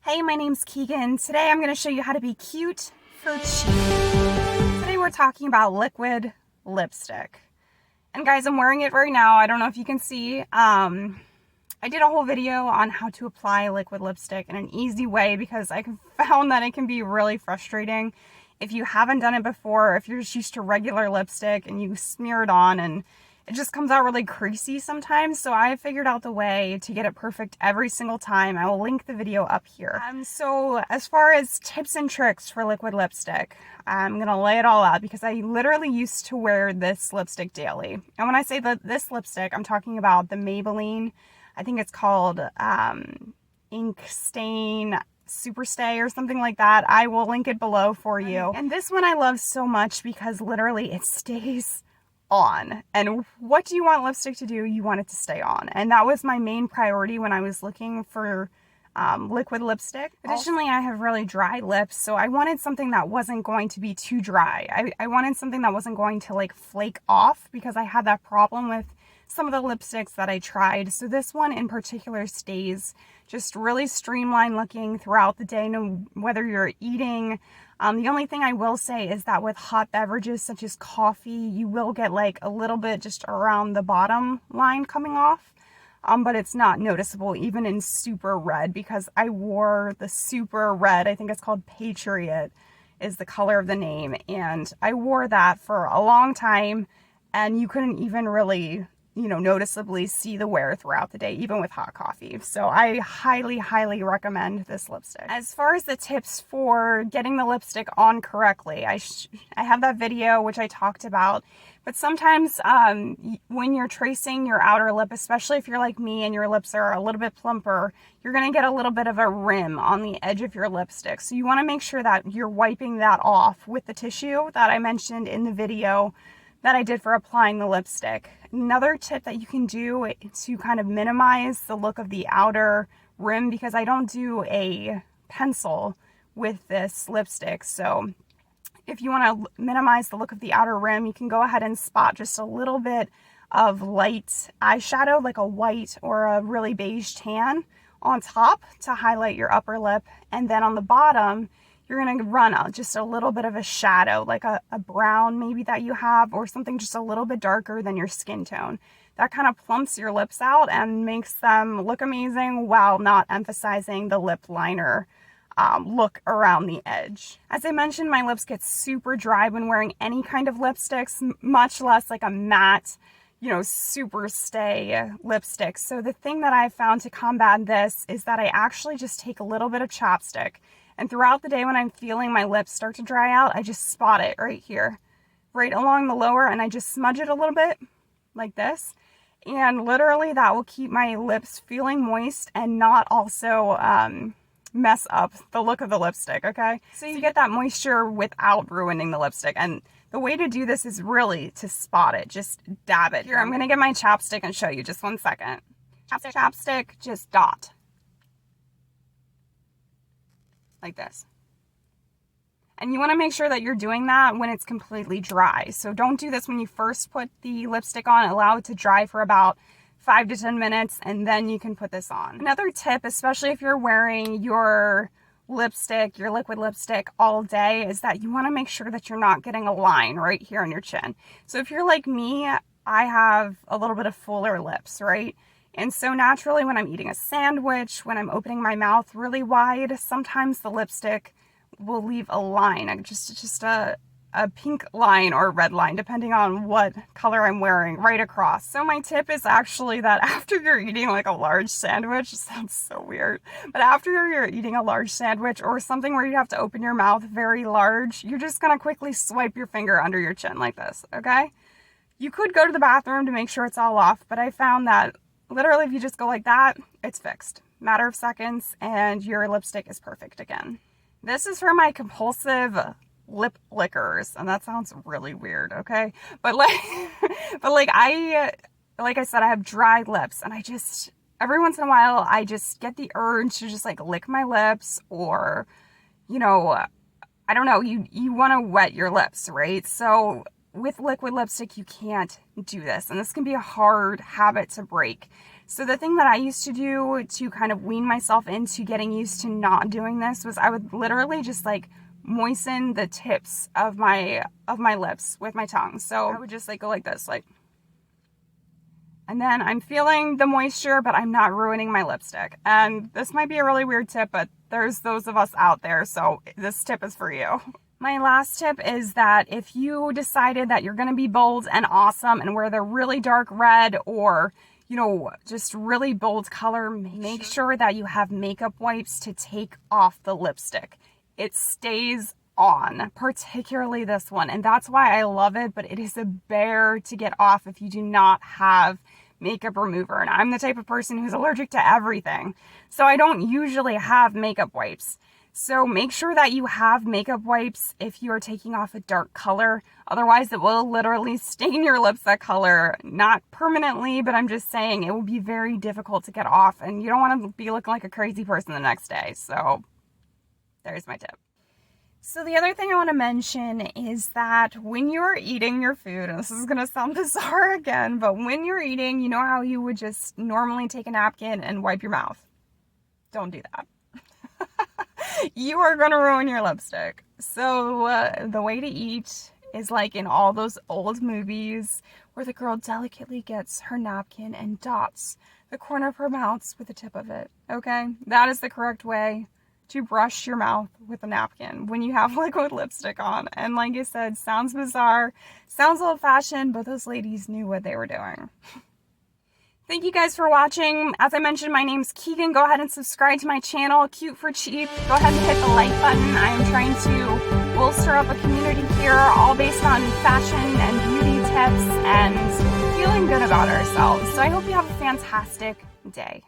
Hey, my name's Keegan. Today I'm going to show you how to be cute for cheap. Today we're talking about liquid lipstick. And guys, I'm wearing it right now. I don't know if you can see. I did a whole video on how to apply liquid lipstick in an easy way because I found that it can be really frustrating if you haven't done it before, if you're just used to regular lipstick and you smear it on and it just comes out really creasy sometimes. So I figured out the way to get it perfect every single time. I will link the video up here. So as far as tips and tricks for liquid lipstick, I'm gonna lay it all out because I literally used to wear this lipstick daily. And when I say this lipstick, I'm talking about the Maybelline, I think it's called Ink Stain Superstay or something like that. I will link it below for you. And this one I love so much because literally it stays on. And what do you want lipstick to do? You want it to stay on. And that was my main priority when I was looking for liquid lipstick. Additionally, I have really dry lips, so I wanted something that wasn't going to be too dry. I wanted something that wasn't going to like flake off because I had that problem with some of the lipsticks that I tried. So this one in particular stays just really streamlined looking throughout the day, no whether you're eating. The only thing I will say is that with hot beverages such as coffee, you will get like a little bit just around the bottom line coming off. But it's not noticeable even in super red because I wore the super red, I think it's called Patriot is the color of the name. And I wore that for a long time and you couldn't even really, noticeably see the wear throughout the day, even with hot coffee. So I highly, highly recommend this lipstick. As far as the tips for getting the lipstick on correctly, I have that video which I talked about, but sometimes when you're tracing your outer lip, especially if you're like me and your lips are a little bit plumper, you're gonna get a little bit of a rim on the edge of your lipstick. So you wanna make sure that you're wiping that off with the tissue that I mentioned in the video that I did for applying the lipstick. Another tip that you can do to kind of minimize the look of the outer rim, because I don't do a pencil with this lipstick, so if you want to minimize the look of the outer rim, you can go ahead and spot just a little bit of light eyeshadow, like a white or a really beige tan on top to highlight your upper lip, and then on the bottom you're going to run out just a little bit of a shadow, like a brown maybe that you have, or something just a little bit darker than your skin tone. That kind of plumps your lips out and makes them look amazing while not emphasizing the lip liner look around the edge. As I mentioned, my lips get super dry when wearing any kind of lipsticks, much less like a matte, super stay lipstick. So the thing that I found to combat this is that I actually just take a little bit of chapstick. And throughout the day when I'm feeling my lips start to dry out, I just spot it right here, right along the lower, and I just smudge it a little bit like this. And literally that will keep my lips feeling moist and not also mess up the look of the lipstick, okay? So you get that moisture without ruining the lipstick. And the way to do this is really to spot it, just dab it. Here, I'm gonna get my chapstick and show you, just 1 second. Chapstick, just dot. Like this. And you want to make sure that you're doing that when it's completely dry. So don't do this when you first put the lipstick on. Allow it to dry for about 5 to 10 minutes and then you can put this on. Another tip, especially if you're wearing your lipstick, your liquid lipstick all day, is that you want to make sure that you're not getting a line right here on your chin. So if you're like me, I have a little bit of fuller lips, right? And so naturally when I'm eating a sandwich, when I'm opening my mouth really wide, sometimes the lipstick will leave a line, just a pink line or a red line, depending on what color I'm wearing, right across. So my tip is actually that after you're eating like a large sandwich, it sounds so weird, but after you're eating a large sandwich or something where you have to open your mouth very large, you're just gonna quickly swipe your finger under your chin like this, okay? You could go to the bathroom to make sure it's all off, but I found that literally, if you just go like that, it's fixed. Matter of seconds, and your lipstick is perfect again. This is for my compulsive lip lickers, and that sounds really weird, okay? But like I said, I have dry lips, and every once in a while, I just get the urge to just like lick my lips, or, I don't know, you want to wet your lips, right? So with liquid lipstick, you can't do this, and this can be a hard habit to break. So the thing that I used to do to kind of wean myself into getting used to not doing this was I would literally just like moisten the tips of my lips with my tongue. So I would just like go like this, like, and then I'm feeling the moisture, but I'm not ruining my lipstick. And this might be a really weird tip, but there's those of us out there, so this tip is for you. My last tip is that if you decided that you're going to be bold and awesome and wear the really dark red or, you know, just really bold color, make sure that you have makeup wipes to take off the lipstick. It stays on, particularly this one, and that's why I love it, but it is a bear to get off if you do not have makeup remover. And I'm the type of person who's allergic to everything, so I don't usually have makeup wipes. So make sure that you have makeup wipes if you are taking off a dark color. Otherwise, it will literally stain your lips that color. Not permanently, but I'm just saying it will be very difficult to get off, and you don't want to be looking like a crazy person the next day. So there's my tip. So the other thing I want to mention is that when you're eating your food, and this is going to sound bizarre again, but when you're eating, you know how you would just normally take a napkin and wipe your mouth? Don't do that. You are going to ruin your lipstick. So the way to eat is like in all those old movies where the girl delicately gets her napkin and dots the corner of her mouth with the tip of it. Okay? That is the correct way to brush your mouth with a napkin when you have liquid lipstick on. And like I said, sounds bizarre, sounds old-fashioned, but those ladies knew what they were doing. Thank you guys for watching. As I mentioned, my name's Keegan. Go ahead and subscribe to my channel, Cute for Cheap. Go ahead and hit the like button. I am trying to bolster up a community here, all based on fashion and beauty tips and feeling good about ourselves. So I hope you have a fantastic day.